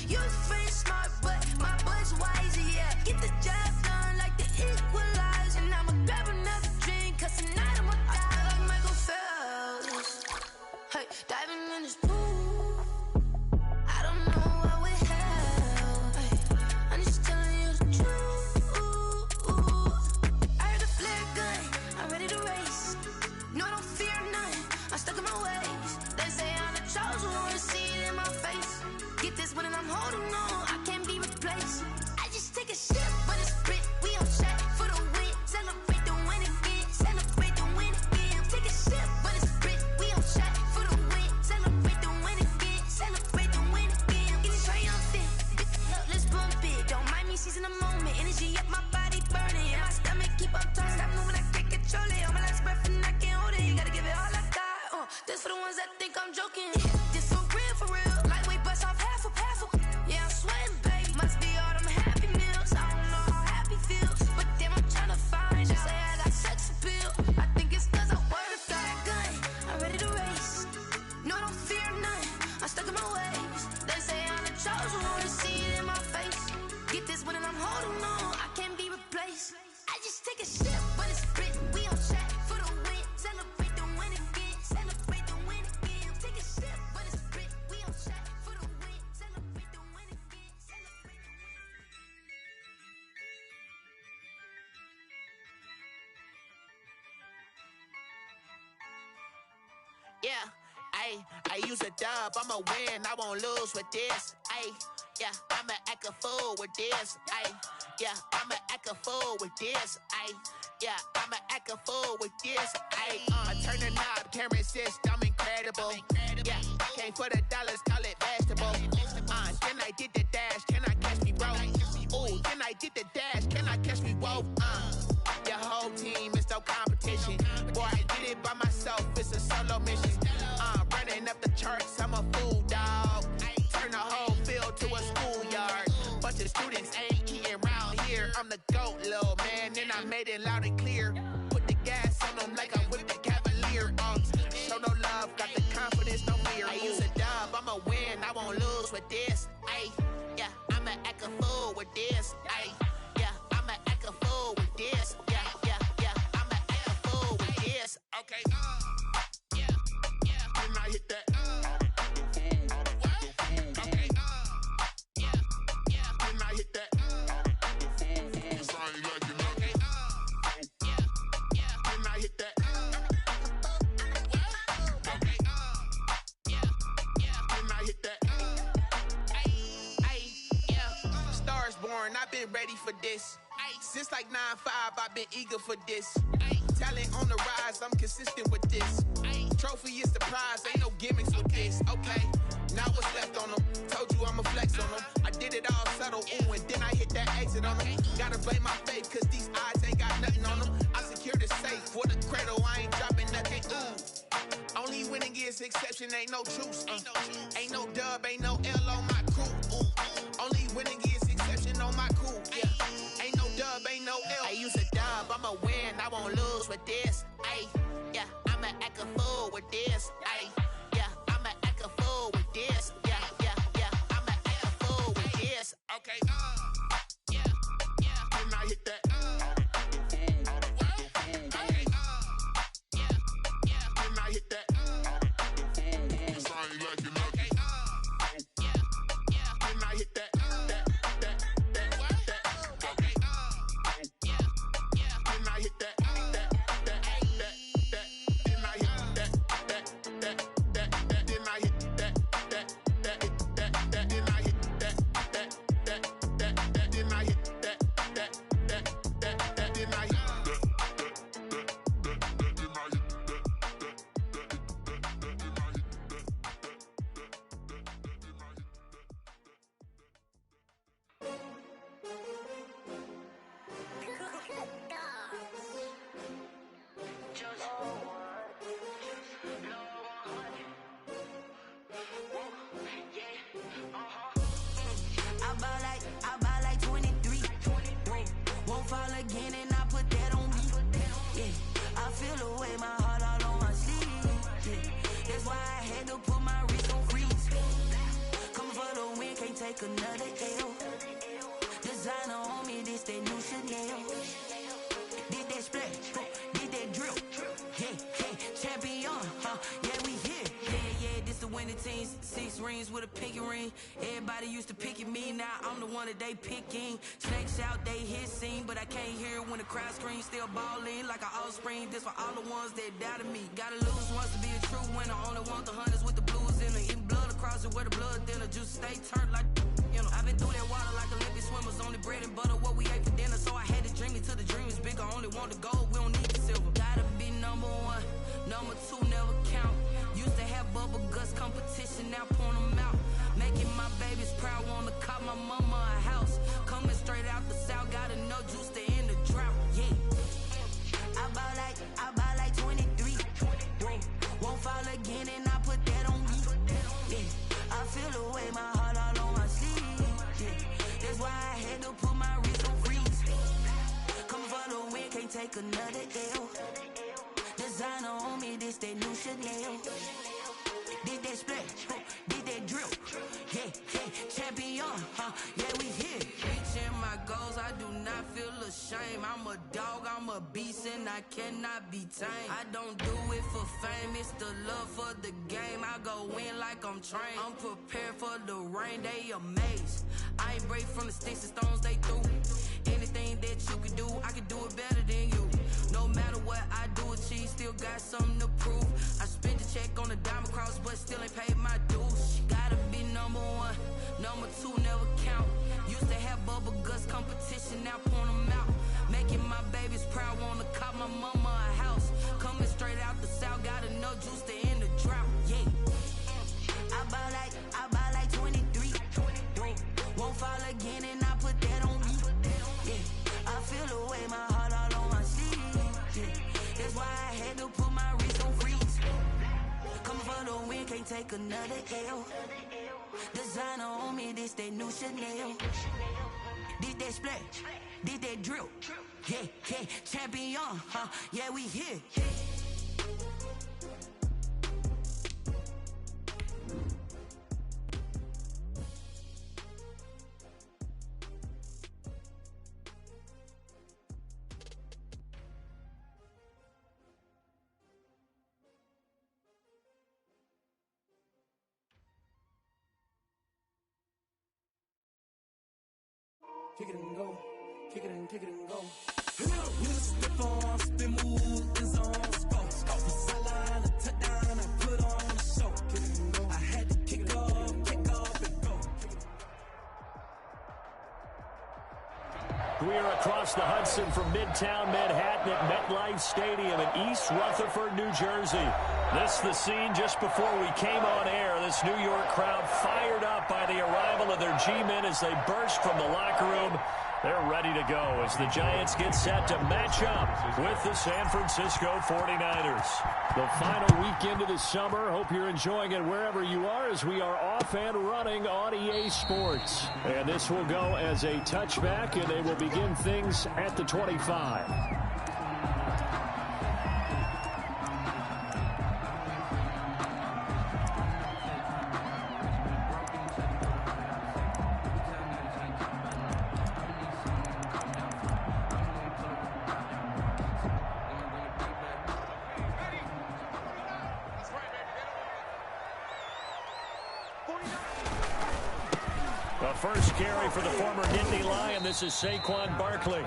You free smart, but my boy's wiser, yeah. Get the job done like the equalizer. And I'ma grab another drink, cause tonight I'ma die like Michael Phelps. Hey, diving in this pool, I don't know what we have. Hey, I'm just telling you the truth. I heard the flare gun, I'm ready to race. No, I don't fear none, I'm stuck in my ways. They say I'm the chosen one, see it in my face. Get this one and I'm holding on, I can't be replaced. I just take a sip, but it's Brit, we on shot for the win. Celebrate the win again, celebrate the win again. Take a sip, but it's Brit, we on shot for the win. Celebrate the win again, celebrate the win again. Get it triumphant, let's bump it. Don't mind me seizing the moment, energy up my body burning. And my stomach keep up tossed, stop moving, I can't control it. On my last breath and I can't hold it, you gotta give it all I got. This for the ones that think I'm joking. This for real, lightweight bust off half a. Yeah, I'm sweating, babe, must be all them happy meals. I don't know how happy feels, but damn, I'm tryna find you. Say I got sex appeal, I think it's cause I wear the fire gun. I'm ready to race, no, I don't fear none, I'm stuck in my ways. They say I'm the chosen one, see it in my face. Get this one and I'm holding on, I can't be replaced. I just take a sip, but it's Brit, we on track for the win. Celebrate the win again, celebrate the win again. Take a sip, but it's Brit, we on track for the win. Celebrate the win again, celebrate the win. Yeah, I use a dub, I'ma win, I won't lose with this. Yeah, I'ma act a fool with this. Yeah, I'ma act a fool with this. Yeah, I'ma act a fool with this. Turn the knob, camera assist, I'm incredible. Yeah, came for the dollars, call it vegetable. Then I did the dash, can I catch me, bro? Ooh, then I did the dash, can I catch me, whoa? Your whole team is no competition. Boy, I did it by myself, it's a solo mission. Running up the charts, I'm a fool, dog. Turn the whole field to a schoolyard. Bunch of students ain't eating round here. I'm the GOAT, little man, and I made it loud and clear. Put the gas on them like I whipped the Cavalier. Show no love, got the confidence, no fear. I use a dub, I'ma win, I won't lose with this. Yeah, I'ma act a fool with this. Yeah, I'ma act a fool with this. Yeah, I'ma act a fool with this. Okay, yeah, when I hit that. Okay, yeah, when I hit that. Cause I ain't like it. Okay, yeah, when I hit that. Okay, yeah, when I hit that. Yeah, Stars born, I've been ready for this. Since like 9-5, I've been eager for this. Talent on the rise, I'm consistent with this. Trophy is the prize, ain't no gimmicks with this. Okay, now what's left on them? Told you I'ma flex on them. I did it all subtle, ooh, and then I hit that exit on them. Gotta blame my faith, cause these odds ain't got nothing on them. I secure the safe for the cradle, I ain't dropping nothing, ooh. Only winning is exception, ain't no truce. Ain't no dub, ain't no L on my crew. Only winning is exception on my crew. Yeah, ain't no dub, ain't no L. I use a dub, I'ma win, I won't lose with this. Yeah, I'ma act a fool with this. Yeah, I'ma act a fool with this. Yeah, I'ma act a fool with this. Okay, yeah, when I hit that. Okay, yeah, when I hit that. Cause I ain't like it. Okay, yeah, when I hit that. Okay, yeah, when I hit that. take another L. Designer on me, this that new Chanel. Did that splash, did that drill. Yeah, champion, yeah, we here. Yeah, this the winning team. 6 rings with a pinky ring. Everybody used to picking me, now I'm the one that they picking. Snakes out, they hit scene, but I can't hear it when the crowd screams. Still balling like an offspring. This for all the ones that doubted me. Gotta lose once to be a true winner. Only want the hunters with the blues in it. Eating blood across it where the blood dinner. Juice stay turned like, you know. I've been through that water like Olympic swimmers. Only bread and butter, what we ate for dinner. So I had to dream it till the dream is bigger. Only want the gold, we don't need the silver. Gotta be number 1, number 2 never count. Used to have bubble guts competition, now point them out. Making my babies proud, wanna cop my mama a house. Coming straight out the south, gotta know juice to end the drought. Yeah, I bought like 23. Whoa, won't fall again and I put that on me. Yeah, I feel the way, my heart all on my sleeve. Yeah, that's why I had to put my wrist on freeze. Come for the win, can't take another L. Designer on me, this that new Chanel. Did that splash, did that drill. Yeah, champion, yeah, we here. Reaching my goals, I do not feel ashamed. I'm a dog, I'm a beast, and I cannot be tamed. I don't do it for fame, it's the love for the game. I go in like I'm trained. I'm prepared for the rain, they amazed. I ain't break from the sticks and stones they threw. Anything that you can do, I can do it better than you. No matter what I do achieve, still got something to prove. I spent the check on the diamond cross, but still ain't paid my dues. Gotta be number 1, number 2 never count. Used to have bubble guts competition, now point them out. Making my babies proud, wanna cop my mama a house. Coming straight out the south, gotta know juice to end the drought. Yeah, I bought like 23. Won't fall again and I put that on me. Yeah, I feel the way, my heart all on my sleeve. Yeah, that's why I had to put my wrist on freeze. Coming for the win, can't take another L. Designer on me, this that new Chanel. Did that splash, did that drill. Yeah, champion, yeah, we here. Kick it and go, kick it and go. With a stiff on, spin move, and zone, scope. Off the sideline, a touchdown, I put on the show. Kick it and go. I had to kick off, and go. We are across the Hudson from Midtown Manhattan at MetLife Stadium in East Rutherford, New Jersey. This the scene just before we came on air. This New York crowd fired up by the arrival of their G-men as they burst from the locker room. They're ready to go as the Giants get set to match up with the San Francisco 49ers. The final weekend of the summer. Hope you're enjoying it wherever you are as we are off and running on EA Sports. And this will go as a touchback, and they will begin things at the 25. The first carry for the former Nittany Lion. This is Saquon Barkley.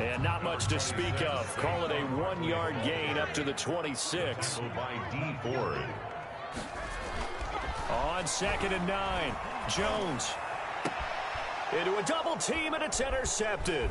And not much to speak of. Call it a 1-yard gain up to the 26. By D Ford. On 2nd and 9. Jones. Into a double team, and it's intercepted.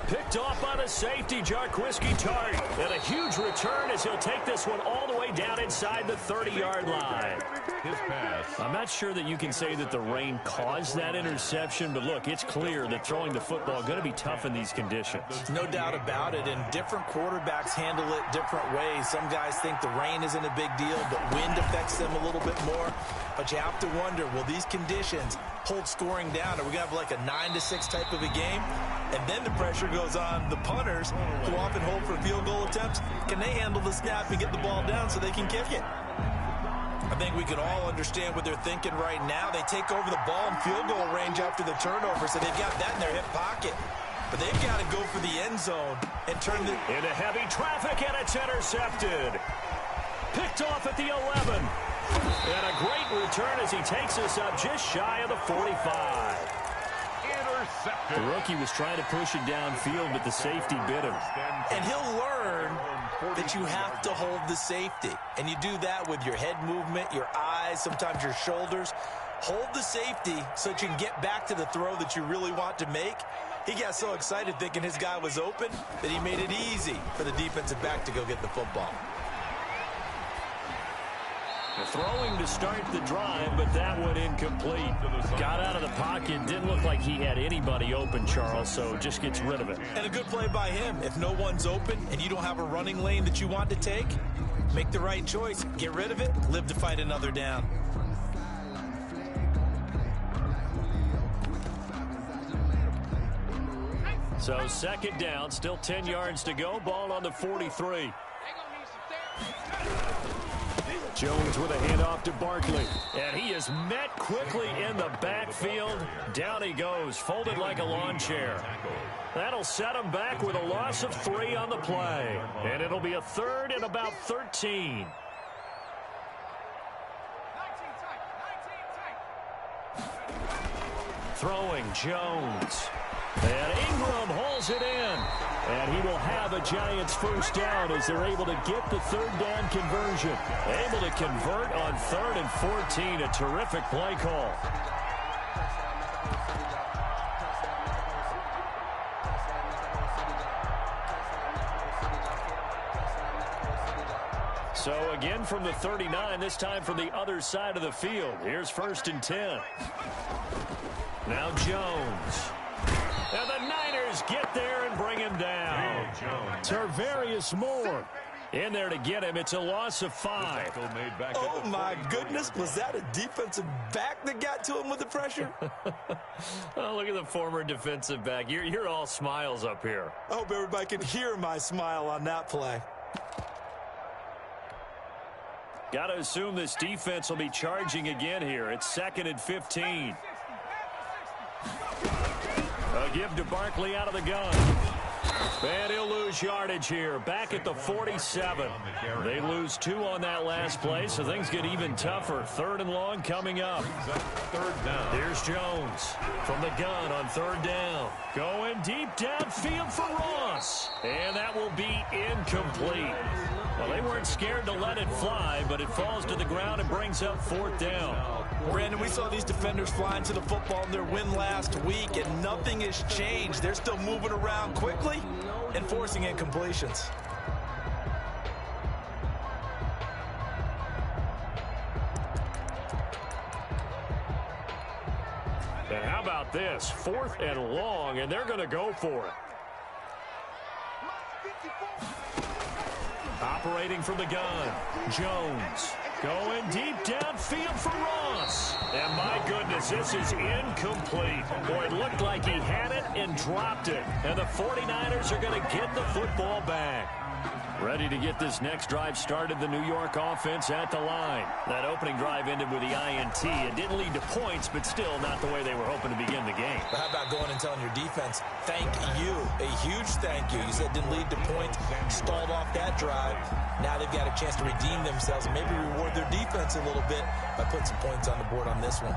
Picked off by the safety, Jarquiski Tart. And a huge return as he'll take this one all the way down inside the 30-yard line. His pass. I'm not sure that you can say that the rain caused that interception, but look, it's clear that throwing the football is going to be tough in these conditions. No doubt about it, and different quarterbacks handle it different ways. Some guys think the rain isn't a big deal, but wind affects them a little bit more. But you have to wonder, will these conditions hold scoring down? Are we going to have like a 9-6 type of a game? And then the pressure goes on the punters, who often hold for field goal attempts. Can they handle the snap and get the ball down so they can kick it? I think we can all understand what they're thinking right now. They take over the ball in field goal range after the turnover, so they've got that in their hip pocket. But they've got to go for the end zone and turn the... Into heavy traffic, and it's intercepted. Picked off at the 11. And a great return as he takes us up just shy of the 45. The rookie was trying to push it downfield, but the safety bit him. And he'll learn that you have to hold the safety. And you do that with your head movement, your eyes, sometimes your shoulders. Hold the safety so that you can get back to the throw that you really want to make. He got so excited thinking his guy was open that he made it easy for the defensive back to go get the football. Throwing to start the drive, but that one incomplete. Got out of the pocket. Didn't look like he had anybody open, Charles, so just gets rid of it. And a good play by him. If no one's open and you don't have a running lane that you want to take, make the right choice. Get rid of it. Live to fight another down. So second down, still 10 yards to go. Ball on the 43. Jones with a handoff to Barkley. And he is met quickly in the backfield. Down he goes, folded like a lawn chair. That'll set him back with a loss of 3 on the play. And it'll be a third and about 13. Throwing Jones. And Ingram hauls it in. And he will have a Giants first down as they're able to get the third down conversion. Able to convert on 3rd and 14. A terrific play call. So again from the 39, this time from the other side of the field. Here's 1st and 10. Now Jones. And the Niners get there and bring him down. Tarvarius Moore in there to get him. It's a loss of 5. Oh, my goodness. Was that a defensive back that got to him with the pressure? Oh, look at the former defensive back. You're all smiles up here. I hope everybody could hear my smile on that play. Got to assume this defense will be charging again here. It's 2nd and 15. A give to Barkley out of the gun. And he'll lose yardage here. Back at the 47. They lose 2 on that last play, so things get even tougher. 3rd and long coming up. 3rd down. Here's Jones from the gun on 3rd down. Going deep downfield for Ross. And that will be incomplete. Well, they weren't scared to let it fly, but it falls to the ground and brings up 4th down. Brandon, we saw these defenders flying to the football in their win last week, and nothing has changed. They're still moving around quickly and forcing incompletions. And how about this? 4th and long, and they're going to go for it. Operating from the gun, Jones going deep downfield for Ross. And my goodness, this is incomplete. Boy, it looked like he had it and dropped it. And the 49ers are going to get the football back. Ready to get this next drive started, the New York offense at the line. That opening drive ended with the INT. It didn't lead to points, but still not the way they were hoping to begin the game. But how about going and telling your defense, thank you, a huge thank you. You said it didn't lead to points, stalled off that drive. Now they've got a chance to redeem themselves and maybe reward their defense a little bit by putting some points on the board on this one.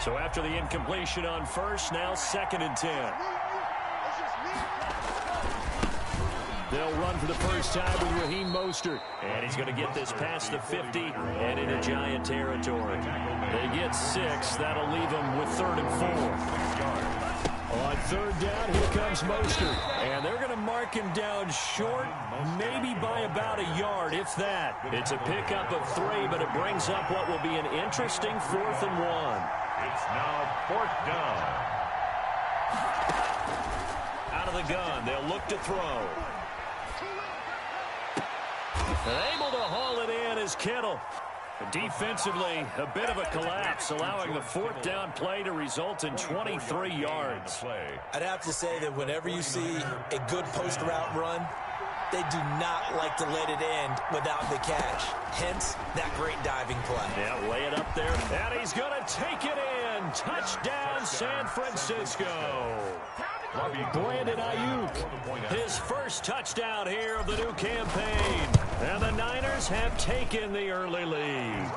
So after the incompletion on 1st, now 2nd and 10. They'll run for the first time with Raheem Mostert. And he's going to get this past the 50 and into Giant territory. They get 6. That'll leave them with 3rd and 4. On 3rd down, here comes Mostert. And they're going to mark him down short, maybe by about a yard, if that. It's a pickup of 3, but it brings up what will be an interesting 4th and 1. It's now 4th down. Out of the gun, they'll look to throw. And able to haul it in is Kittle. Defensively, a bit of a collapse, allowing the fourth down play to result in 23 yards. I'd have to say that whenever you see a good post route run, they do not like to let it end without the catch. Hence, that great diving play. Yeah, lay it up there, and he's going to take it in. Touchdown, San Francisco. Brandon Ayuk, his first touchdown here of the new campaign. And the Niners have taken the early lead.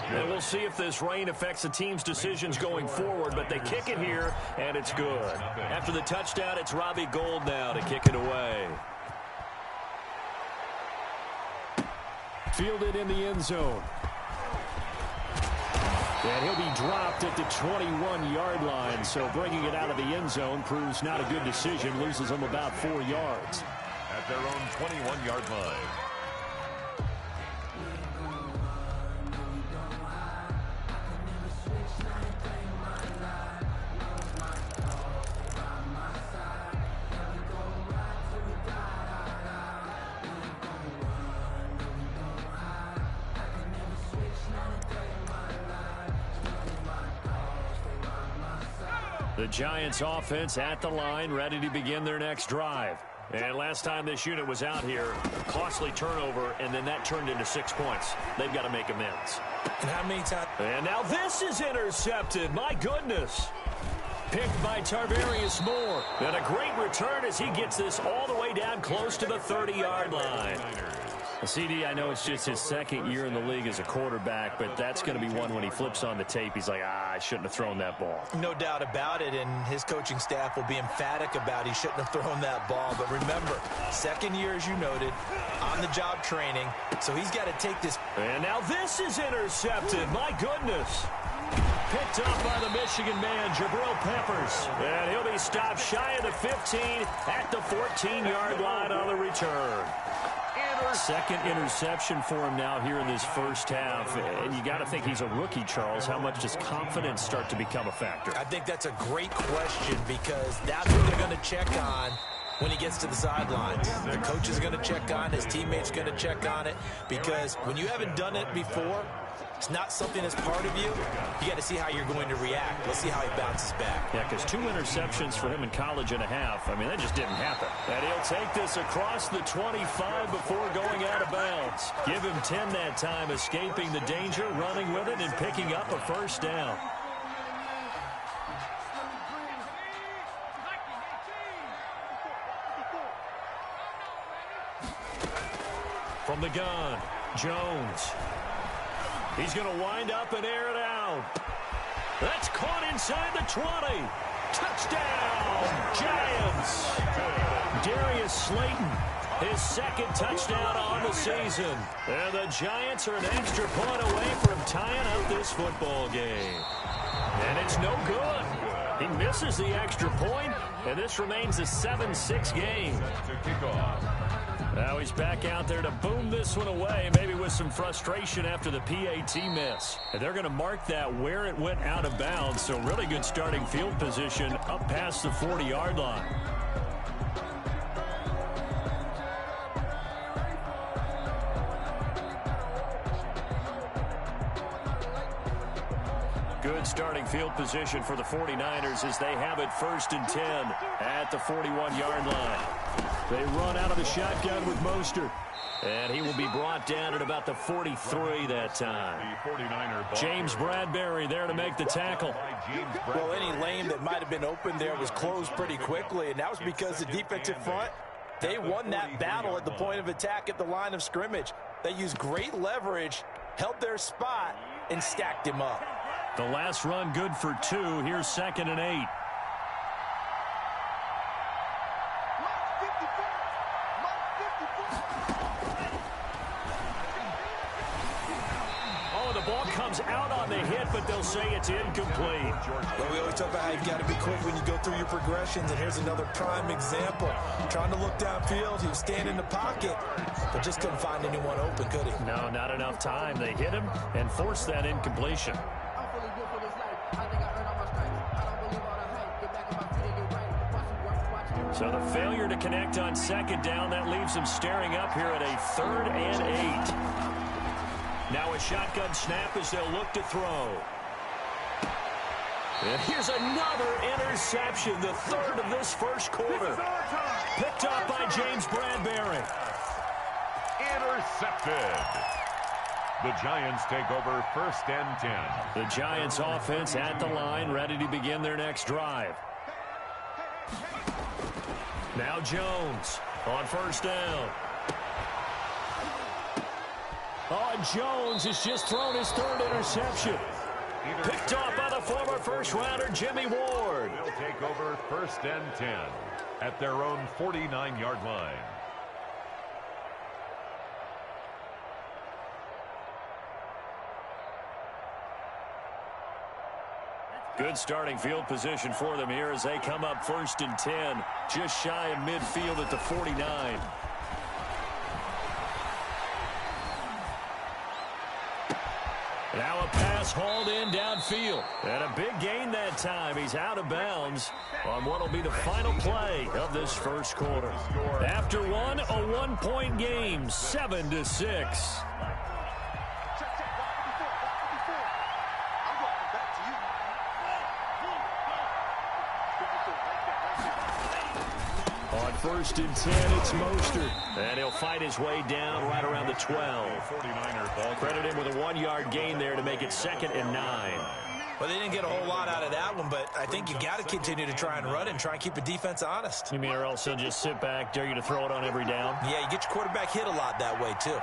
And we'll see if this rain affects the team's decisions going forward, but they kick it here, and it's good. After the touchdown, it's Robbie Gould now to kick it away. Fielded in the end zone. And he'll be dropped at the 21-yard line, so bringing it out of the end zone proves not a good decision, loses him about 4 yards. At their own 21-yard line. The Giants offense at the line, ready to begin their next drive. And last time this unit was out here, costly turnover, and then that turned into 6 points. They've got to make amends. And how many times? And now this is intercepted. My goodness. Picked by Tarvarius Moore. And a great return as he gets this all the way down close to the 30-yard line. CD, I know it's just his second year in the league as a quarterback, but that's going to be one when he flips on the tape. He's like, I shouldn't have thrown that ball. No doubt about it, and his coaching staff will be emphatic about he shouldn't have thrown that ball. But remember, second year, as you noted, on-the-job training, so he's got to take this. And now this is intercepted. My goodness. Picked up by the Michigan man, Jabril Peppers. And he'll be stopped shy of the 15 at the 14-yard line on the return. Second interception for him now here in this first half. And you got to think he's a rookie, Charles. How much does confidence start to become a factor? I think that's a great question because that's what they're going to check on when he gets to the sidelines. The coach is going to check on, his teammates going to check on it, because when you haven't done it before, it's not something that's part of you. You got to see how you're going to react. Let's see how he bounces back. Yeah, because 2 interceptions for him in college and a half. I mean, that just didn't happen. And he'll take this across the 25 before going out of bounds. Give him 10 that time, escaping the danger, running with it, and picking up a first down. From the gun, Jones. He's going to wind up and air it out. That's caught inside the 20. Touchdown, Giants. Darius Slayton, his second touchdown on the season. And the Giants are an extra point away from tying up this football game. And it's no good. He misses the extra point, and this remains a 7-6 game. Now he's back out there to boom this one away, maybe with some frustration after the PAT miss. And they're going to mark that where it went out of bounds, so really good starting field position up past the 40-yard line. Good starting field position for the 49ers as they have it 1st and 10 at the 41-yard line. They run out of the shotgun with Mostert. And he will be brought down at about the 43 that time. James Bradbury there to make the tackle. Well, any lane that might have been open there was closed pretty quickly, and that was because the defensive front, they won that battle at the point of attack at the line of scrimmage. They used great leverage, held their spot, and stacked him up. The last run good for 2. Here's 2nd and 8. Comes out on the hit, but they'll say it's incomplete. Well, we always talk about how you've got to be quick when you go through your progressions, and here's another prime example. Trying to look downfield, he was standing in the pocket, but just couldn't find anyone open, could he? No, not enough time. They hit him and forced that incompletion. So the failure to connect on 2nd down, that leaves him staring up here at a 3rd and 8. Now a shotgun snap as they'll look to throw. And here's another interception, the third of this first quarter. Picked up by James Bradbury. Intercepted. The Giants take over 1st and 10. The Giants offense at the line, ready to begin their next drive. Now Jones on 1st down. Oh, Jones has just thrown his 3rd interception. Picked off by the former first-rounder Jimmy Ward. They'll take over 1st and 10 at their own 49-yard line. Good starting field position for them here as they come up 1st and 10, just shy of midfield at the 49. Now a pass hauled in downfield. And a big gain that time. He's out of bounds on what will be the final play of this first quarter. After one, a 1-point game, 7-6. On 1st and 10, it's Mostert. And he'll fight his way down right around the 12. 49er ball. Credit him with a 1-yard gain there to make it 2nd and 9. Well, they didn't get a whole lot out of that one, but I think you got to continue to try and run and try and keep the defense honest. You mean or else he'll just sit back, dare you to throw it on every down? Yeah, you get your quarterback hit a lot that way, too.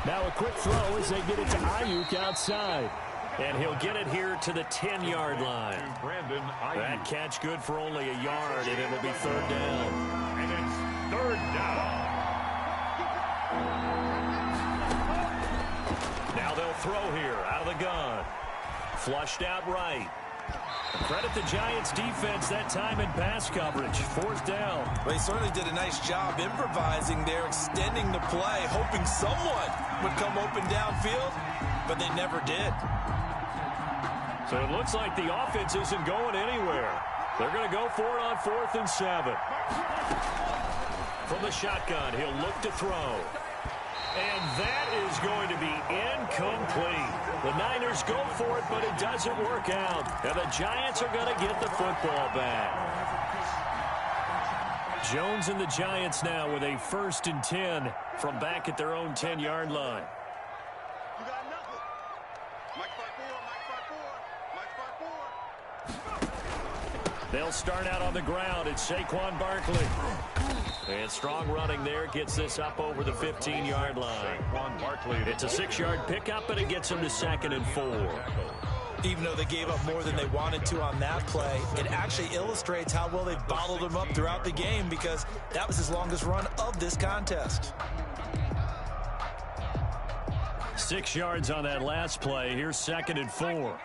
Now a quick throw as they get it to Ayuk outside. And he'll get it here to the 10-yard line. That catch good for only a yard, and it'll be 3rd down. And it's 3rd down. Now they'll throw here out of the gun. Flushed out right. Credit the Giants defense that time in pass coverage. 4th down. Well, he certainly did a nice job improvising there, extending the play, hoping someone would come open downfield, but they never did. So it looks like the offense isn't going anywhere. They're going to go for it on 4th and 7. From the shotgun, he'll look to throw. And that is going to be incomplete. The Niners go for it, but it doesn't work out. And the Giants are going to get the football back. Jones and the Giants now with a 1st and 10 from back at their own 10-yard line. They'll start out on the ground. It's Saquon Barkley. And strong running there gets this up over the 15-yard line. It's a 6-yard pickup, but it gets them to 2nd and 4. Even though they gave up more than they wanted to on that play, it actually illustrates how well they bottled him up throughout the game because that was his longest run of this contest. 6 yards on that last play. Here's 2nd and 4.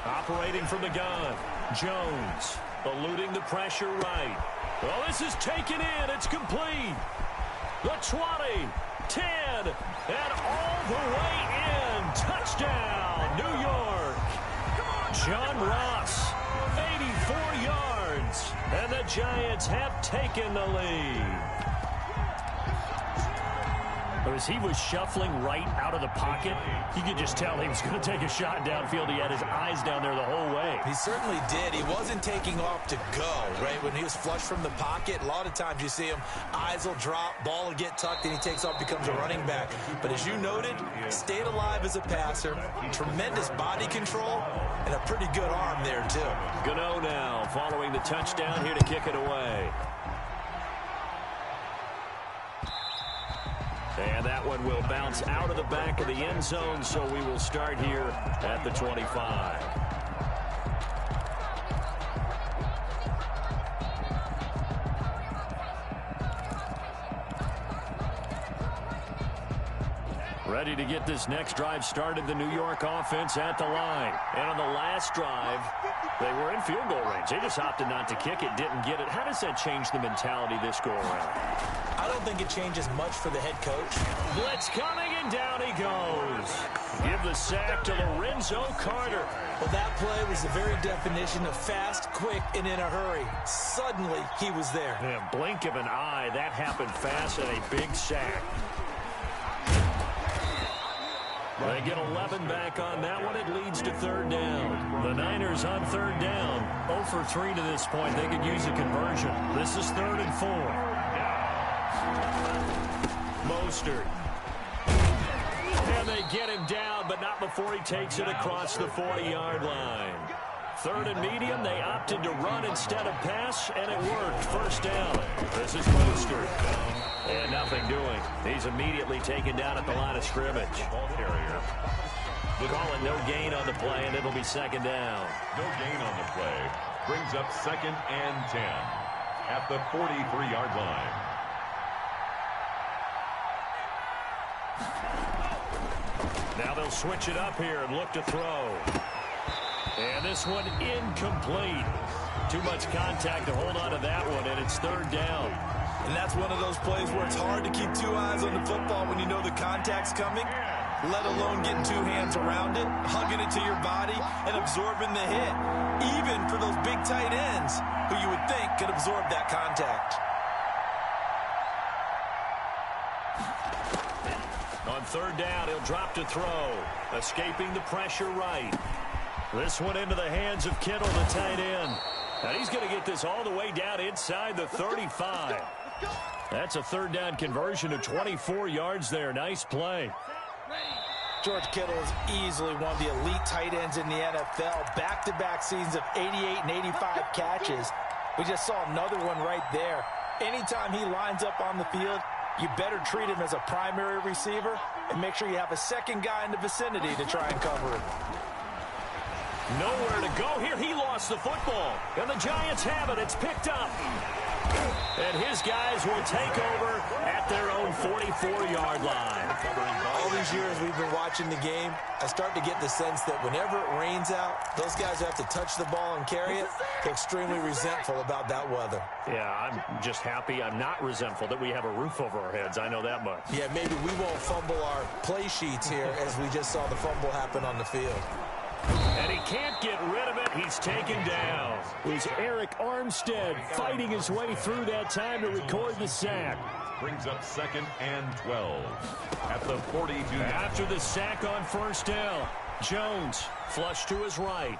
Operating from the gun, Jones eluding the pressure right. Well, this is taken in. It's complete. The 20, 10, and all the way in. Touchdown, New York. John Ross, 84 yards, and the Giants have taken the lead. As he was shuffling right out of the pocket, you could just tell he was going to take a shot downfield. He had his eyes down there the whole way. He certainly did. He wasn't taking off to go, right? When he was flushed from the pocket, a lot of times you see him, eyes will drop, ball will get tucked, and he takes off, becomes a running back. But as you noted, stayed alive as a passer, tremendous body control, and a pretty good arm there, too. Gano now following the touchdown here to kick it away. And that one will bounce out of the back of the end zone, so we will start here at the 25. Ready to get this next drive started, the New York offense at the line. And on the last drive, they were in field goal range. They just opted not to kick it, didn't get it. How does that change the mentality this go around? I don't think it changes much for the head coach. Blitz coming and down he goes. Give the sack to Lorenzo Carter. Well, that play was the very definition of fast, quick, and in a hurry. Suddenly, he was there. Yeah, blink of an eye, that happened fast, and a big sack. They get 11 back on that one. It leads to third down. The Niners on third down. 0 for 3 to this point. They could use a conversion. This is 3rd and 4. Mostert. And they get him down, but not before he takes it across the 40-yard line. 3rd and medium. They opted to run instead of pass, and it worked. First down. This is Mostert. And nothing doing. He's immediately taken down at the line of scrimmage. Ball carrier. Calling no gain on the play, and it'll be second down. No gain on the play. Brings up 2nd and 10 at the 43-yard line. Now they'll switch it up here and look to throw. And this one incomplete. Too much contact to hold on to that one, and it's third down. And that's one of those plays where it's hard to keep 2 eyes on the football when you know the contact's coming, let alone getting 2 hands around it, hugging it to your body, and absorbing the hit, even for those big tight ends who you would think could absorb that contact. On third down, he'll drop to throw, escaping the pressure right. This one into the hands of Kittle, the tight end. And he's going to get this all the way down inside the 35. That's a third down conversion of 24 yards there. Nice play. George Kittle is easily one of the elite tight ends in the NFL. Back-to-back seasons of 88 and 85 catches. We just saw another one right there. Anytime he lines up on the field, you better treat him as a primary receiver and make sure you have a second guy in the vicinity to try and cover him. Nowhere to go here. He lost the football. And the Giants have it. It's picked up. And his guys will take over at their own 44-yard line. All these years we've been watching the game, I start to get the sense that whenever it rains out, those guys who have to touch the ball and carry it, they're extremely resentful about that weather. Yeah, I'm just happy I'm not resentful that we have a roof over our heads. I know that much. Yeah, maybe we won't fumble our play sheets here as we just saw the fumble happen on the field. And he can't get rid of it. He's taken down. It was Eric Armstead fighting his way through that time to record the sack. Brings up 2nd and 12 at the 42. After the sack on first down, Jones flush to his right.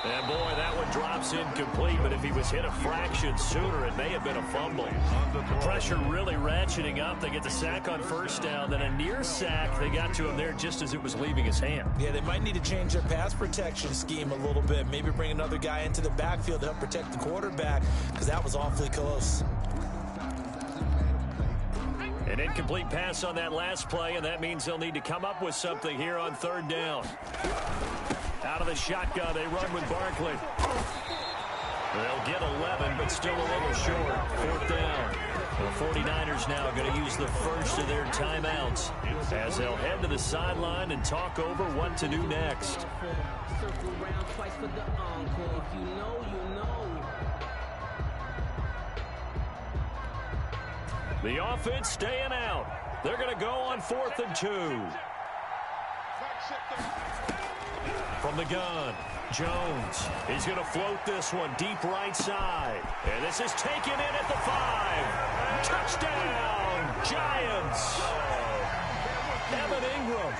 And boy, that one drops incomplete, but if he was hit a fraction sooner, it may have been a fumble. The pressure really ratcheting up. They get the sack on first down, then a near sack. They got to him there just as it was leaving his hand. Yeah, they might need to change their pass protection scheme a little bit. Maybe bring another guy into the backfield to help protect the quarterback, because that was awfully close. An incomplete pass on that last play, and that means they'll need to come up with something here on third down. Out of the shotgun, they run with Barkley. They'll get 11, but still a little short. Fourth down. The 49ers now going to use the first of their timeouts as they'll head to the sideline and talk over what to do next. The offense staying out. They're going to go on 4th and 2. From the gun, Jones. He's going to float this one deep right side. And this is taken in at the 5. Touchdown, Giants. Evan Ingram,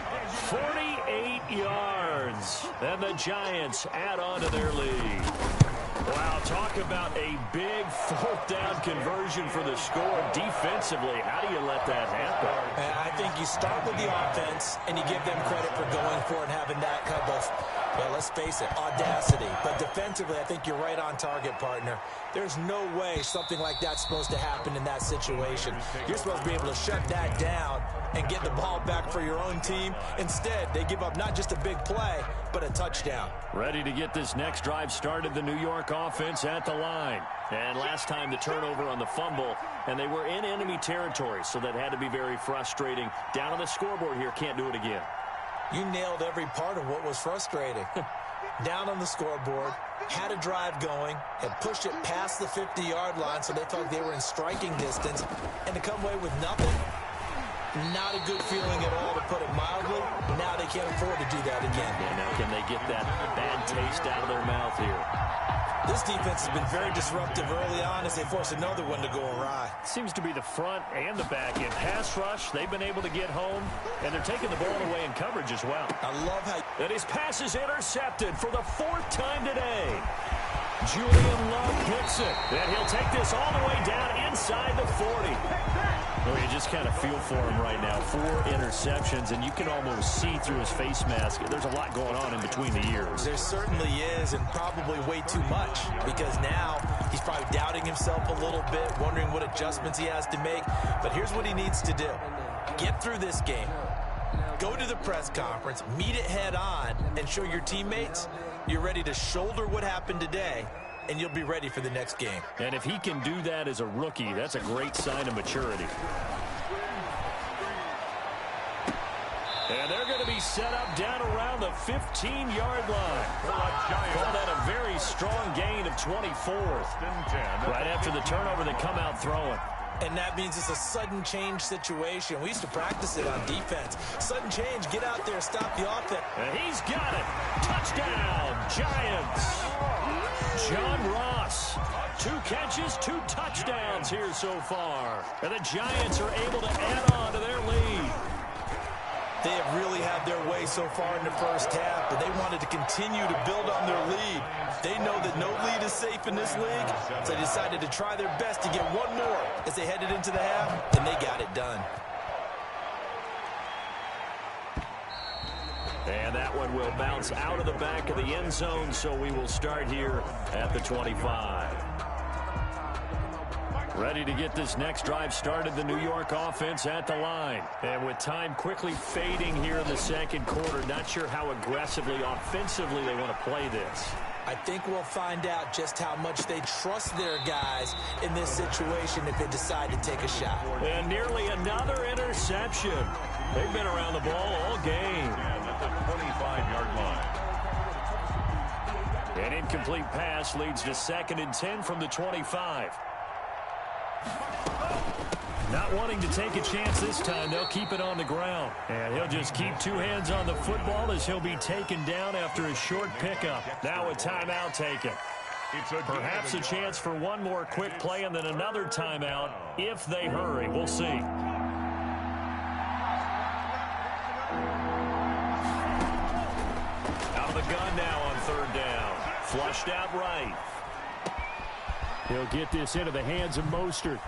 48 yards. And the Giants add on to their lead. Wow, talk about a big fourth down conversion for the score. Defensively, how do you let that happen? And I think you start with the offense, and you give them credit for going for it and having that kind of, well, let's face it, audacity. But defensively, I think you're right on target, partner. There's no way something like that's supposed to happen in that situation. You're supposed to be able to shut that down and get the ball back for your own team. Instead, they give up not just a big play, but a touchdown. Ready to get this next drive started, the New York offense at the line. And last time the turnover on the fumble, and they were in enemy territory, so that had to be very frustrating. Down on the scoreboard here, can't do it again. You nailed every part of what was frustrating. Down on the scoreboard, had a drive going, had pushed it past the 50-yard line so they felt like they were in striking distance, and to come away with nothing, Not a good feeling at all, to put it mildly. Now they can't afford to do that again. And now can they get that bad taste out of their mouth here? This defense has been very disruptive early on as they force another one to go awry. Seems to be the front and the back end. Pass rush, they've been able to get home, and they're taking the ball away in coverage as well. I love how... And his pass is intercepted for the 4th time today. Julian Love hits it. And he'll take this all the way down inside the 40. Well, you just kind of feel for him right now. 4 interceptions, and you can almost see through his face mask. There's a lot going on in between the ears. There certainly is, and probably way too much, because now he's probably doubting himself a little bit, wondering what adjustments he has to make. But here's what he needs to do. Get through this game. Go to the press conference, meet it head on, and show your teammates you're ready to shoulder what happened today, and you'll be ready for the next game. And if he can do that as a rookie, that's a great sign of maturity. And they're going to be set up down around the 15-yard line. Call that a very strong gain of 24. Right after the turnover, they come out throwing. And that means it's a sudden change situation. We used to practice it on defense. Sudden change, get out there, stop the offense. And he's got it. Touchdown, Giants. John Ross, 2 catches, 2 touchdowns here so far. And the Giants are able to add on to their lead. They have really had their way so far in the first half, but they wanted to continue to build on their lead. They know that no lead is safe in this league, so they decided to try their best to get one more as they headed into the half, and they got it done. And that one will bounce out of the back of the end zone, so we will start here at the 25. Ready to get this next drive started, the New York offense at the line. And with time quickly fading here in the second quarter, not sure how aggressively, offensively they want to play this. I think we'll find out just how much they trust their guys in this situation if they decide to take a shot. And nearly another interception. They've been around the ball all game. And at the 25-yard line. An incomplete pass leads to 2nd and 10 from the 25. Not wanting to take a chance this time, they'll keep it on the ground. And he'll just keep 2 hands on the football as he'll be taken down after a short pickup. Now a timeout taken. Perhaps a chance for one more quick play and then another timeout if they hurry. We'll see. Out of the gun now on 3rd down. Flushed out right. He'll get this into the hands of Mostert.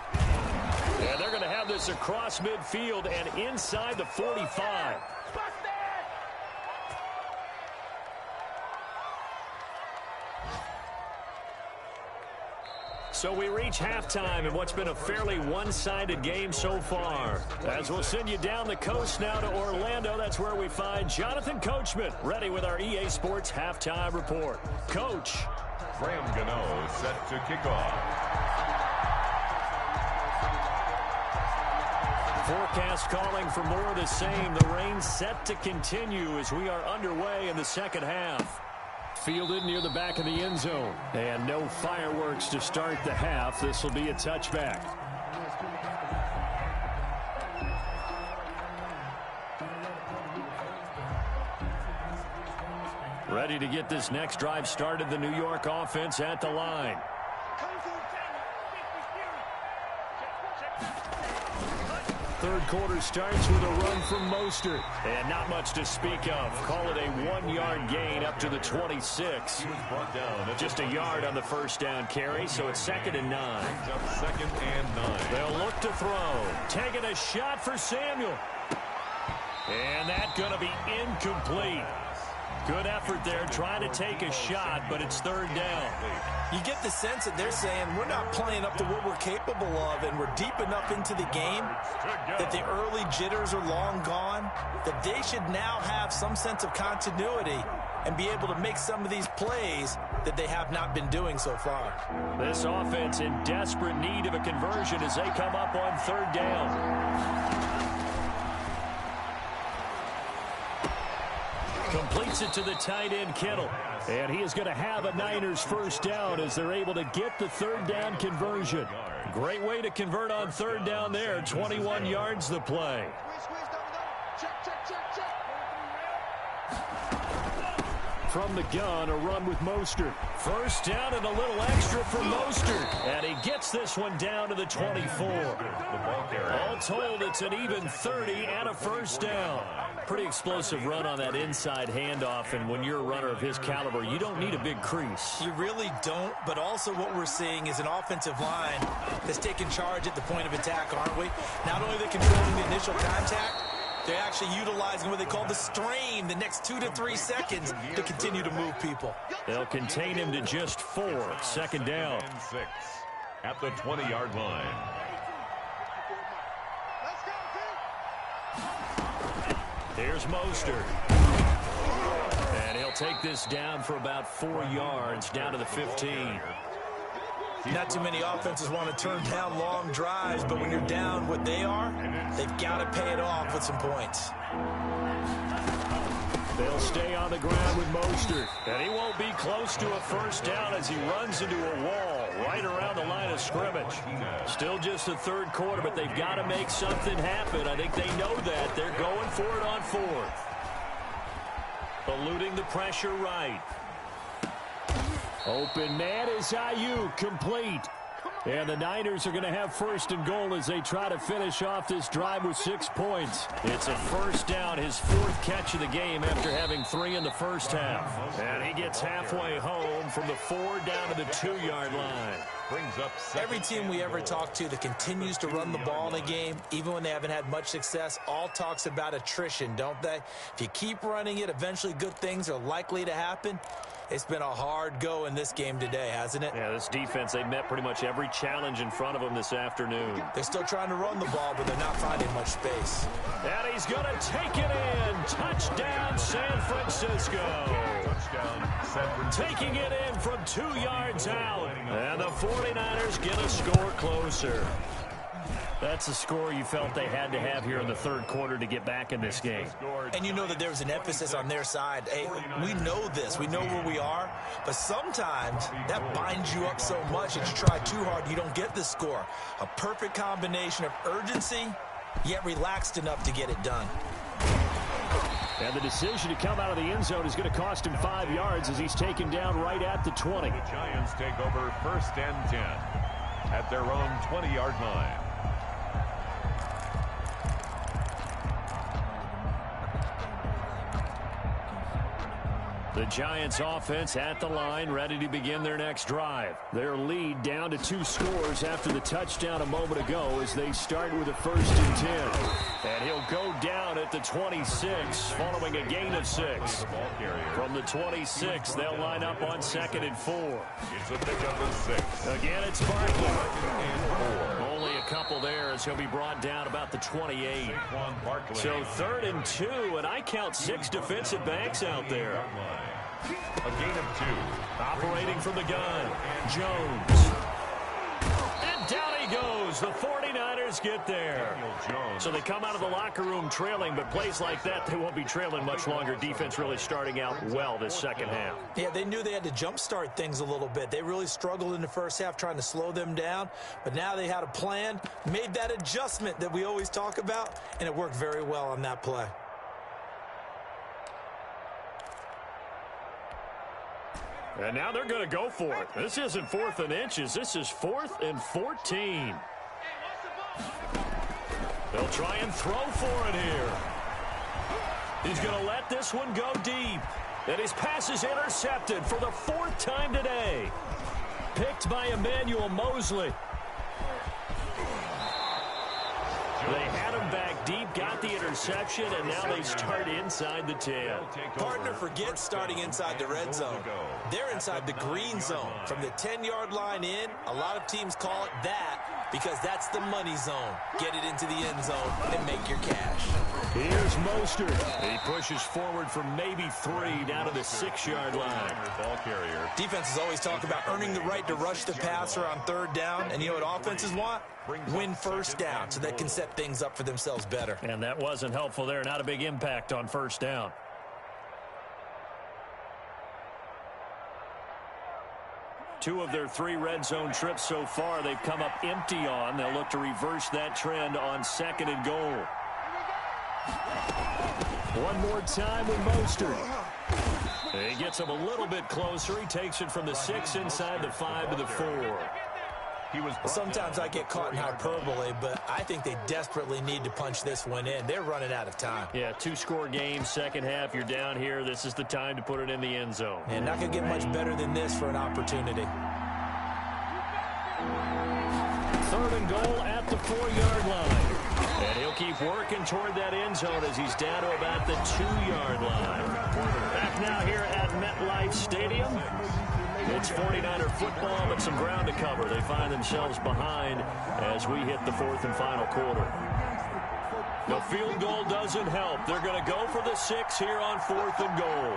And they're going to have this across midfield and inside the 45. So we reach halftime in what's been a fairly one-sided game so far. As we'll send you down the coast now to Orlando, that's where we find Jonathan Coachman, ready with our EA Sports halftime report. Coach. Graham Gano set to kick off. Forecast calling for more of the same. The rain set to continue as we are underway in the second half. Fielded near the back of the end zone. And no fireworks to start the half. This will be a touchback. Ready to get this next drive started, the New York offense at the line. Third quarter starts with a run from Mostert. And not much to speak of. Call it a 1-yard gain up to the 26. Just a yard on the first down carry, so it's 2nd and 9. 2nd and 9. They'll look to throw. Taking a shot for Samuel. And that's going to be incomplete. Good effort there, trying to take a shot, but it's 3rd down. You get the sense that they're saying we're not playing up to what we're capable of, and we're deep enough into the game that the early jitters are long gone, that they should now have some sense of continuity and be able to make some of these plays that they have not been doing so far. This offense in desperate need of a conversion as they come up on 3rd down. Completes it to the tight end, Kittle. And he is going to have a Niners first down as they're able to get the third down conversion. Great way to convert on third down there. 21 yards the play. From the gun, a run with Mostert. First down and a little extra for Mostert. And he gets this one down to the 24. All told, it's an even 30 and a first down. Pretty explosive run on that inside handoff, and when you're a runner of his caliber, you don't need a big crease. You really don't, but also what we're seeing is an offensive line that's taking charge at the point of attack, aren't we? Not only are they controlling the initial contact, they're actually utilizing what they call the strain, the next 2 to 3 seconds, to continue to move people. They'll contain him to just 4. Second down. 6 at the 20-yard line. Here's Mostert. And he'll take this down for about 4 yards, down to the 15. Not too many offenses want to turn down long drives, but when you're down what they are, they've got to pay it off with some points. They'll stay on the ground with Mostert. And he won't be close to a first down as he runs into a wall right around the line of scrimmage. Still just the third quarter, but they've got to make something happen. I think they know that. They're going for it on fourth. Eluding the pressure right. Open man is Ayuk, complete. And the Niners are going to have first and goal as they try to finish off this drive with 6 points. It's a first down, his 4th catch of the game after having 3 in the first half. And he gets halfway home from the 4 down to the 2-yard line. Brings up every team we ever talk to that continues to run the ball in a game, even when they haven't had much success, all talks about attrition, don't they? If you keep running it, eventually good things are likely to happen. It's been a hard go in this game today, hasn't it? Yeah, this defense, they met pretty much every challenge in front of them this afternoon. They're still trying to run the ball, but they're not finding much space. And he's going to take it in. Touchdown, San Francisco. touchdown, San Francisco. Taking it in from 2 yards out. And the 49ers get a score closer. That's a score you felt they had to have here in the third quarter to get back in this game. And you know that there was an emphasis on their side. Hey, we know this. We know where we are. But sometimes that binds you up so much that you try too hard, you don't get the score. A perfect combination of urgency, yet relaxed enough to get it done. And the decision to come out of the end zone is going to cost him 5 yards as he's taken down right at the 20. The Giants take over 1st and 10 at their own 20-yard line. The Giants offense at the line, ready to begin their next drive. Their lead down to 2 scores after the touchdown a moment ago as they start with a 1st and 10. And he'll go down at the 26 following a gain of 6. From the 26, they'll line up on 2nd and 4. It's a pickup of 6. Again, it's Barkley. Only a couple there as he'll be brought down about the 28. So 3rd and 2, and I count 6 defensive backs out there. A gain of 2. Operating from the gun, Jones. And down he goes. The 49ers get there. So they come out of the locker room trailing, but plays like that, they won't be trailing much longer. Defense really starting out well this second half. Yeah, they knew they had to jumpstart things a little bit. They really struggled in the first half trying to slow them down, but now they had a plan, made that adjustment that we always talk about, and it worked very well on that play. And now they're going to go for it. This isn't 4th and inches. This is 4th and 14. They'll try and throw for it here. He's going to let this one go deep. And his pass is intercepted for the 4th time today. Picked by Emmanuel Mosley. They had him back deep, got the interception, and now they start inside the 10. Partner, forget starting inside the red zone. They're inside the green zone. From the 10-yard line in, a lot of teams call it that because that's the money zone. Get it into the end zone and make your cash. Here's Mostert. He pushes forward from maybe 3 down to the 6-yard line. Defenses always talk about earning the right to rush the passer on 3rd down, and you know what offenses want? Win 1st down so they can set things up for themselves better. And that wasn't helpful there. Not a big impact on 1st down. 2 of their 3 red zone trips so far they've come up empty on. They'll look to reverse that trend on 2nd and goal. One more time with Mostert. He gets him a little bit closer. He takes it from the 6 inside the 5 to the 4. Sometimes I get caught in hyperbole, but I think they desperately need to punch this one in. They're running out of time. Yeah, 2-score game, second half. You're down here. This is the time to put it in the end zone. And not going to get much better than this for an opportunity. 3rd and goal at the 4-yard line. And he'll keep working toward that end zone as he's down to about the 2-yard line. Back now here at MetLife Stadium. It's 49er football, but some ground to cover. They find themselves behind as we hit the 4th and final quarter. The field goal doesn't help. They're going to go for the 6 here on 4th and goal.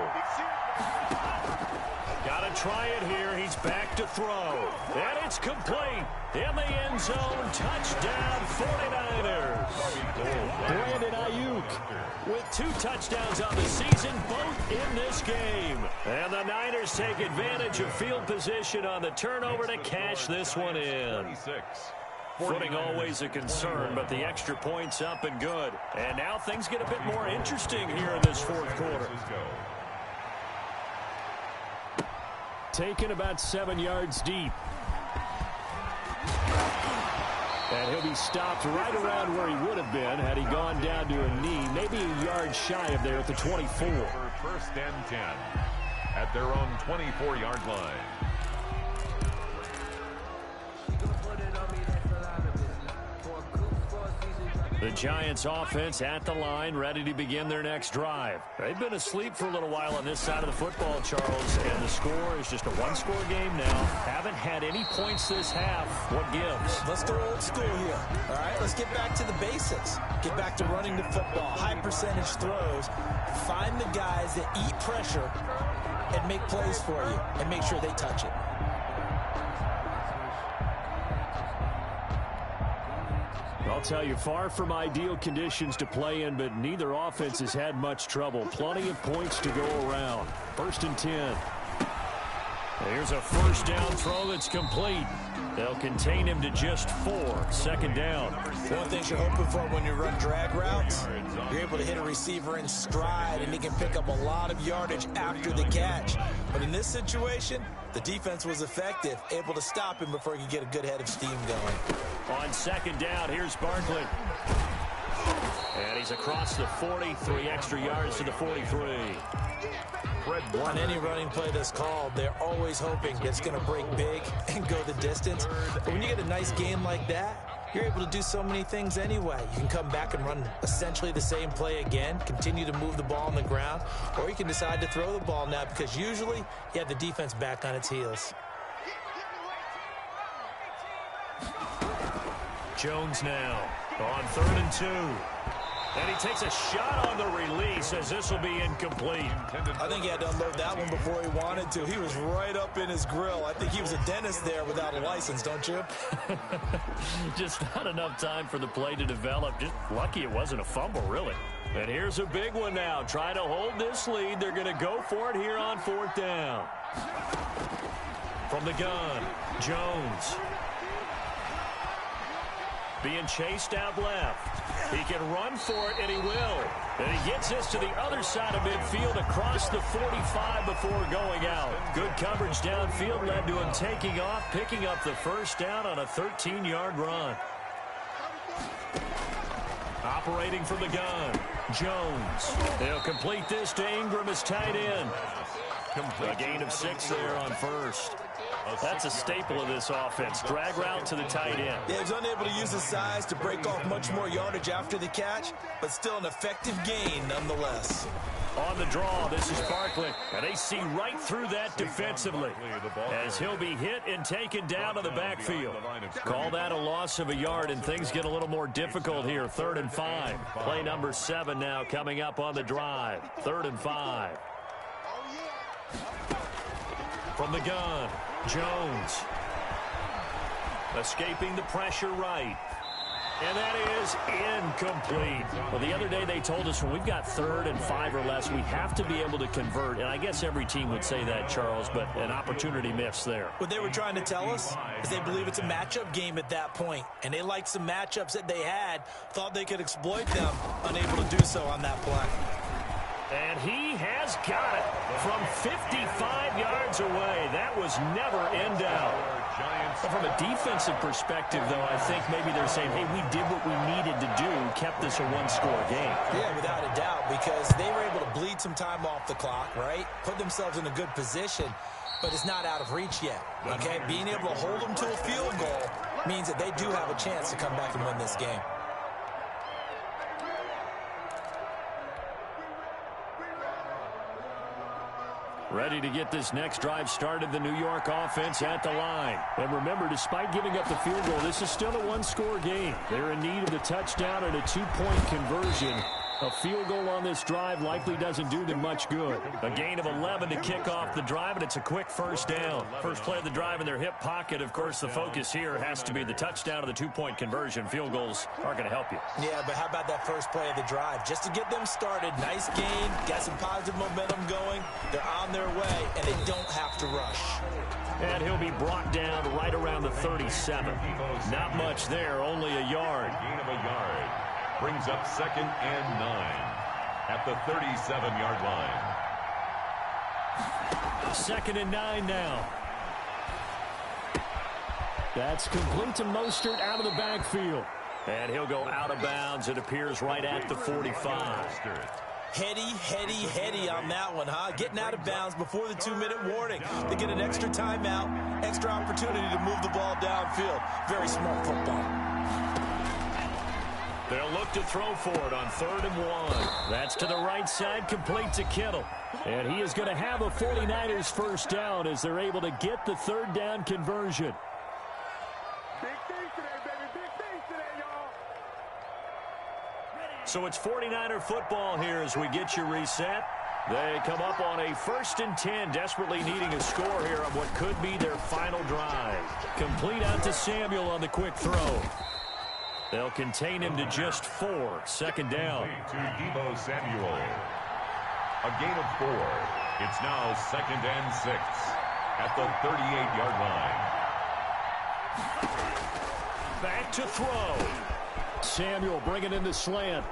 Got to try it here. He's back to throw. And it's complete. In the end zone. Touchdown, 49ers. Brandon Ayuk with 2 touchdowns on the season, both in this game. And the Niners take advantage of field position on the turnover to cash this one in. Footing always a concern, but the extra point's up and good. And now things get a bit more interesting here in this 4th quarter. Taken about 7 yards deep. And he'll be stopped right around where he would have been had he gone down to a knee, maybe a yard shy of there at the 24. 1st and 10 at their own 24-yard line. The Giants offense at the line, ready to begin their next drive. They've been asleep for a little while on this side of the football, Charles, and the score is just a 1-score game now. Haven't had any points this half. What gives? Let's go old school here. All right, let's get back to the basics. Get back to running the football, high percentage throws. Find the guys that eat pressure and make plays for you and make sure they touch it. I'll tell you, far from ideal conditions to play in, but neither offense has had much trouble. Plenty of points to go around. 1st and 10. Here's a 1st down throw that's complete. They'll contain him to just 4. 2nd down. One thing you're hoping for when you run drag routes, you're able to hit a receiver in stride, and he can pick up a lot of yardage after the catch. But in this situation, the defense was effective, able to stop him before he could get a good head of steam going. On 2nd down, here's Barkley. And he's across the 40, 3 extra yards to the 43. On any running play that's called, they're always hoping that it's going to break big and go the distance. But when you get a nice game like that, you're able to do so many things anyway. You can come back and run essentially the same play again, continue to move the ball on the ground, or you can decide to throw the ball now because usually you have the defense back on its heels. Jones now on 3rd and 2. And he takes a shot on the release as this will be incomplete. I think he had to unload that one before he wanted to. He was right up in his grill. I think he was a dentist there without a license, don't you? Just not enough time for the play to develop. Just lucky it wasn't a fumble, really. And here's a big one now. Trying to hold this lead. They're going to go for it here on 4th down. From the gun, Jones. Being chased out left. He can run for it, and he will. And he gets this to the other side of midfield across the 45 before going out. Good coverage downfield led to him taking off, picking up the 1st down on a 13-yard run. Operating from the gun, Jones. They'll complete this to Ingram as tight end. A gain of 6 there on 1st. That's a staple of this offense. Drag route to the tight end. Yeah, he's unable to use his size to break off much more yardage after the catch, but still an effective gain nonetheless. On the draw, this is Barkley, and they see right through that defensively as he'll be hit and taken down to the backfield. Call that a loss of a yard, and things get a little more difficult here. 3rd and 5. Play number 7 now coming up on the drive. 3rd and 5. From the gun, Jones. Escaping the pressure right. And that is incomplete. Well, the other day they told us when we've got 3rd and 5 or less, we have to be able to convert. And I guess every team would say that, Charles, but an opportunity missed there. What they were trying to tell us is they believe it's a matchup game at that point. And they liked some matchups that they had, thought they could exploit them, unable to do so on that play. And he has got it from 55 yards away. That was never in doubt. From a defensive perspective, though, I think maybe they're saying, hey, we did what we needed to do, kept this a one-score game. Yeah, without a doubt, because they were able to bleed some time off the clock, right? Put themselves in a good position, but it's not out of reach yet, okay? Being able to hold them to a field goal means that they do have a chance to come back and win this game. Ready to get this next drive started, the New York offense at the line. And remember, despite giving up the field goal, this is still a one-score game. They're in need of the touchdown and a 2-point conversion. A field goal on this drive likely doesn't do them much good. A gain of 11 to kick off the drive, and it's a quick first down. First play of the drive in their hip pocket. Of course, the focus here has to be the touchdown of the 2-point conversion. Field goals aren't going to help you. Yeah, but how about that first play of the drive? Just to get them started, nice gain, got some positive momentum going. They're on their way, and they don't have to rush. And he'll be brought down right around the 37. Not much there, only a yard. Gain of a yard. Brings up 2nd and 9 at the 37-yard line. 2nd and 9 now. That's complete to Mostert out of the backfield. And he'll go out of bounds. It appears right at the 45. Heady on that one, huh? Getting out of bounds before the 2-minute warning. They get an extra timeout, extra opportunity to move the ball downfield. Very smart football. They'll look to throw for it on 3rd and 1. That's to the right side, complete to Kittle. And he is going to have a 49ers first down as they're able to get the 3rd down conversion. Big things today, baby. Big things today, y'all. So it's 49er football here as we get you reset. They come up on a 1st and 10, desperately needing a score here on what could be their final drive. Complete out to Samuel on the quick throw. They'll contain him to just 4. 2nd down. To Deebo Samuel. A gain of 4. It's now 2nd and 6 at the 38-yard line. Back to throw. Samuel bringing in the slant.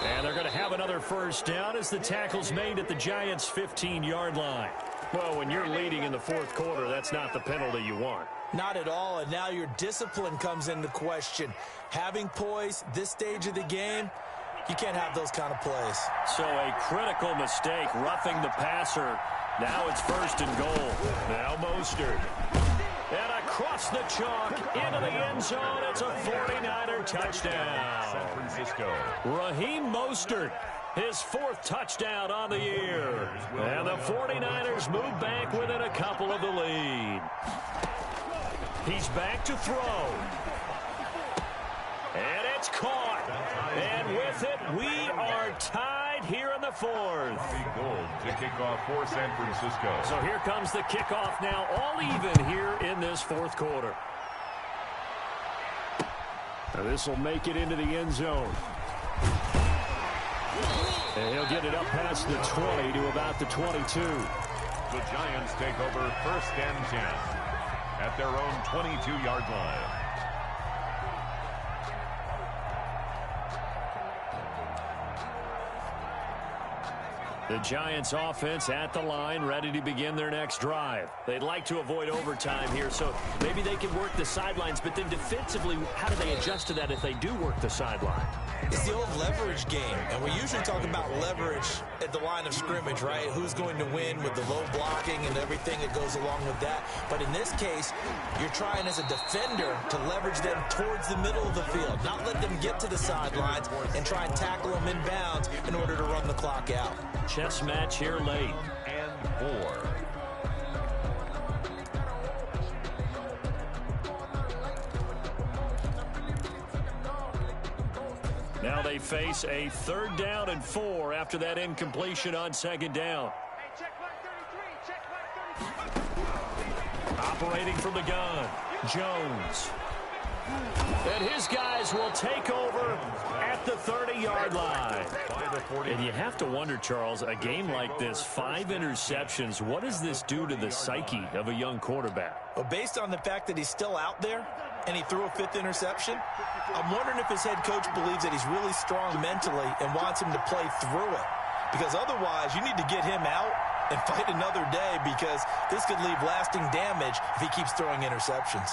And they're going to have another first down as the tackle's made at the Giants' 15-yard line. Well, when you're leading in the 4th quarter, that's not the penalty you want. Not at all, and now your discipline comes into question. Having poise this stage of the game, you can't have those kind of plays. So a critical mistake, roughing the passer. Now it's 1st and goal. Now Mostert. And across the chalk, into the end zone, it's a 49er touchdown. San Francisco. Raheem Mostert, his 4th touchdown on the year. And the 49ers move back within a couple of the lead. He's back to throw. And it's caught. And with it, we are tied here in the 4th. Gold to kick off for San Francisco. So here comes the kickoff now, all even here in this 4th quarter. Now this will make it into the end zone. And he'll get it up past the 20 to about the 22. The Giants take over 1st and 10 at their own 22-yard line. The Giants offense at the line, ready to begin their next drive. They'd like to avoid overtime here, so maybe they can work the sidelines, but then defensively, how do they adjust to that if they do work the sideline? It's the old leverage game, and we usually talk about leverage at the line of scrimmage, right? Who's going to win with the low blocking and everything that goes along with that. But in this case, you're trying as a defender to leverage them towards the middle of the field, not let them get to the sidelines and try and tackle them in bounds in order to run the clock out. Chess match here late. And 4. Now they face a 3rd down and 4 after that incompletion on 2nd down. Operating from the gun, Jones. And his guys will take over at the 30-yard line. And you have to wonder, Charles, a game like this, 5 interceptions, what does this do to the psyche of a young quarterback? Well, based on the fact that he's still out there and he threw a 5th interception, I'm wondering if his head coach believes that he's really strong mentally and wants him to play through it. Because otherwise, you need to get him out and fight another day, because this could leave lasting damage if he keeps throwing interceptions.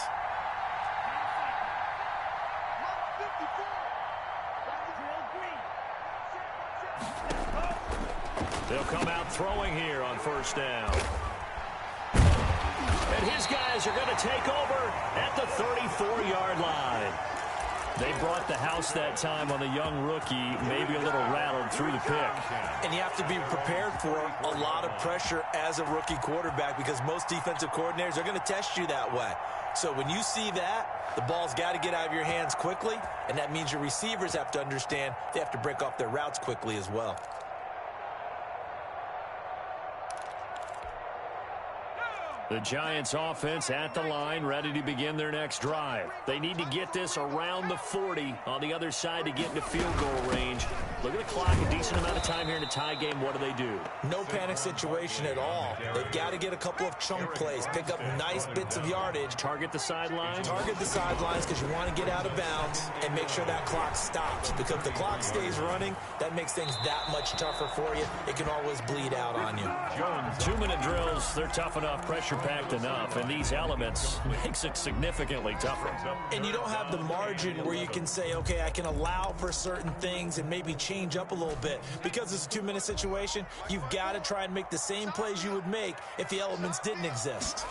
They'll come out throwing here on first down. And his guys are going to take over at the 34-yard line. They brought the house that time on the young rookie, maybe a little rattled through the pick. And you have to be prepared for a lot of pressure as a rookie quarterback, because most defensive coordinators are going to test you that way. So when you see that, the ball's got to get out of your hands quickly, and that means your receivers have to understand they have to break off their routes quickly as well. The Giants offense at the line, ready to begin their next drive. They need to get this around the 40 on the other side to get into field goal range. Look at the clock, a decent amount of time here in a tie game. What do? No panic situation at all. They've got to get a couple of chunk plays, pick up nice bits of yardage. Target the sidelines? Target the sidelines, because you want to get out of bounds and make sure that clock stops. Because if the clock stays running, that makes things that much tougher for you. It can always bleed out on you. 2-minute drills, they're tough enough, pressure-packed enough, and these elements makes it significantly tougher. And you don't have the margin where you can say, okay, I can allow for certain things and maybe change up a little bit. Because it's a 2-minute situation, you've got to try and make the same plays you would make if the elements didn't exist.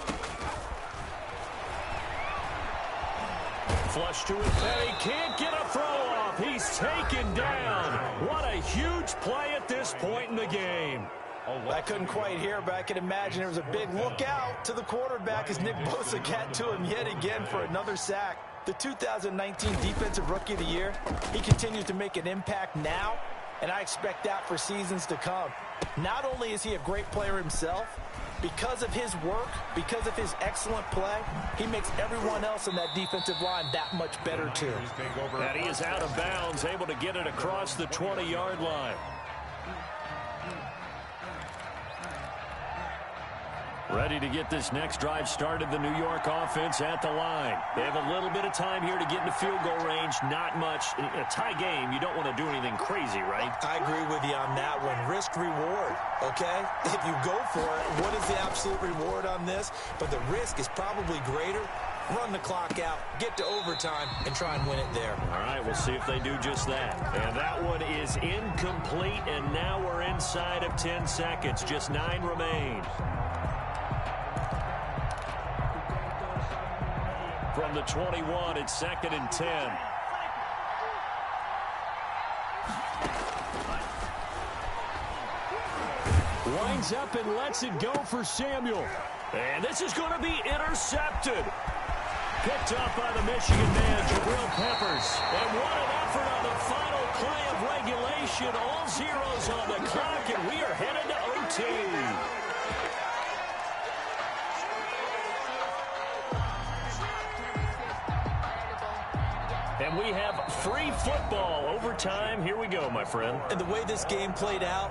Flush to it, and he can't get a throw off. He's taken down. What a huge play at this point in the game. I couldn't quite hear, but I can imagine there was a big look out to the quarterback as Nick Bosa got to him yet again for another sack. The 2019 Defensive Rookie of the Year, he continues to make an impact now, and I expect that for seasons to come. Not only is he a great player himself, because of his work, because of his excellent play, he makes everyone else in that defensive line that much better too. And he is out of bounds, able to get it across the 20-yard line. Ready to get this next drive started, the New York offense at the line. They have a little bit of time here to get into field goal range, not much. In a tie game, you don't want to do anything crazy, right? I agree with you on that one. Risk-reward, okay? If you go for it, what is the absolute reward on this? But the risk is probably greater. Run the clock out, get to overtime, and try and win it there. All right, we'll see if they do just that. And that one is incomplete, and now we're inside of 10 seconds. Just 9 remain. From the 21, it's 2nd and 10. Winds up and lets it go for Samuel. And this is going to be intercepted. Picked up by the Michigan man, Jabril Peppers. And what an effort on the final play of regulation. All zeros on the clock, and we are headed to OT. And we have free football overtime. Here we go, my friend. And the way this game played out,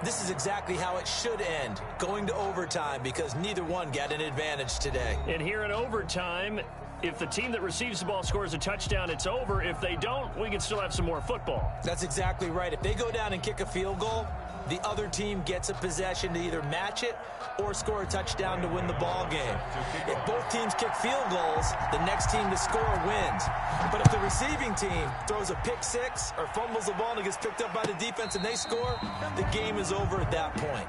this is exactly how it should end, going to overtime, because neither one got an advantage today. And here in overtime, if the team that receives the ball scores a touchdown, it's over. If they don't, we can still have some more football. That's exactly right. If they go down and kick a field goal, the other team gets a possession to either match it or score a touchdown to win the ball game. If both teams kick field goals, the next team to score wins. But if the receiving team throws a pick six or fumbles the ball and it gets picked up by the defense and they score, the game is over at that point.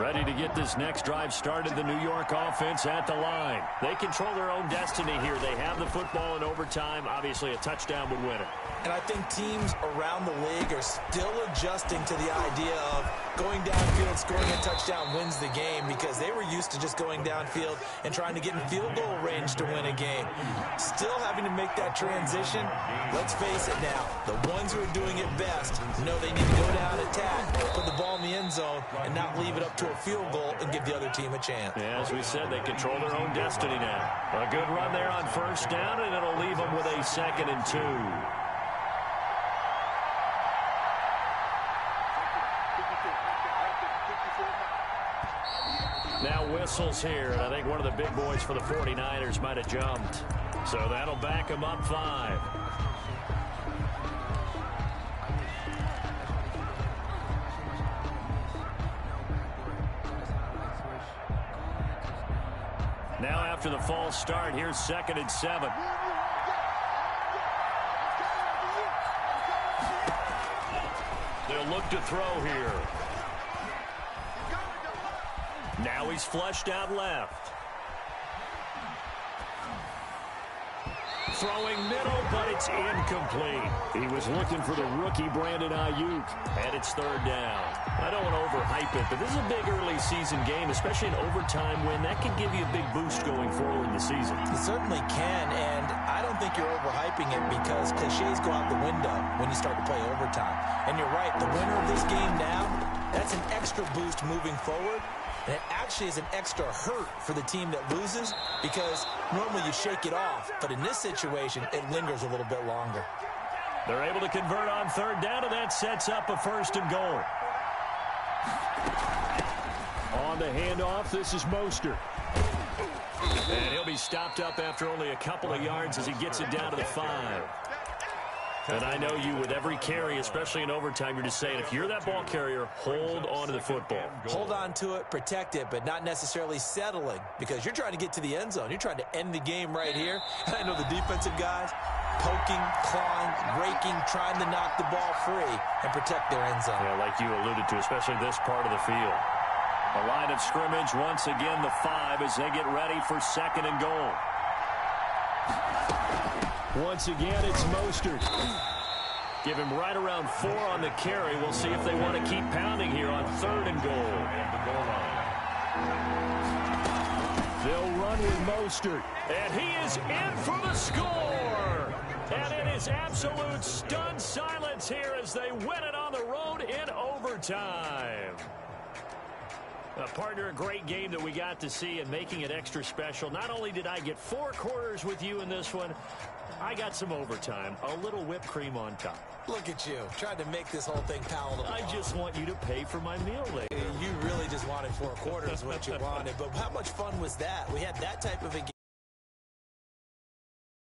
Ready to get this next drive started, the New York offense at the line. They control their own destiny here. They have the football in overtime. Obviously, a touchdown would win it. And I think teams around the league are still adjusting to the idea of going downfield, scoring a touchdown wins the game, because they were used to just going downfield and trying to get in field goal range to win a game. Still having to make that transition. Let's face it now, the ones who are doing it best know they need to go down, attack, put the ball in the end zone, and not leave it up to a field goal and give the other team a chance. Yeah, as we said, they control their own destiny now. A good run there on first down, and it'll leave them with a 2nd and 2. Now whistles here, and I think one of the big boys for the 49ers might have jumped. So that'll back them up 5. Now after the false start, here's 2nd and 7. They'll look to throw here. Now he's flushed out left. Throwing middle, but it's incomplete. He was looking for the rookie Brandon Ayuk, and it's 3rd down. I don't want to overhype it, but this is a big early season game, especially an overtime win. That could give you a big boost going forward in the season. It certainly can, and I don't think you're overhyping it, because cliches go out the window when you start to play overtime. And you're right, the winner of this game now, that's an extra boost moving forward. And it actually is an extra hurt for the team that loses, because normally you shake it off. But in this situation, it lingers a little bit longer. They're able to convert on 3rd down, and that sets up a 1st and goal. On the handoff, this is Mostert. And he'll be stopped up after only a couple of yards as he gets it down to the 5. And I know you, with every carry, especially in overtime, you're just saying, if you're that ball carrier, hold on to the football. Hold on to it, protect it, but not necessarily settling, because you're trying to get to the end zone. You're trying to end the game right here. And I know the defensive guys poking, clawing, raking, trying to knock the ball free and protect their end zone. Yeah, like you alluded to, especially this part of the field. A line of scrimmage, once again, the 5 as they get ready for 2nd and goal. Once again, it's Mostert. Give him right around 4 on the carry. We'll see if they want to keep pounding here on 3rd and goal. They'll run with Mostert, and he is in for the score. And it is absolute stunned silence here as they win it on the road in overtime. Partner, a great game that we got to see, and making it extra special. Not only did I get 4 quarters with you in this one, I got some overtime, a little whipped cream on top. Look at you, trying to make this whole thing palatable. I just want you to pay for my meal later. You really just wanted 4 quarters, what you wanted. But how much fun was that? We had that type of a game.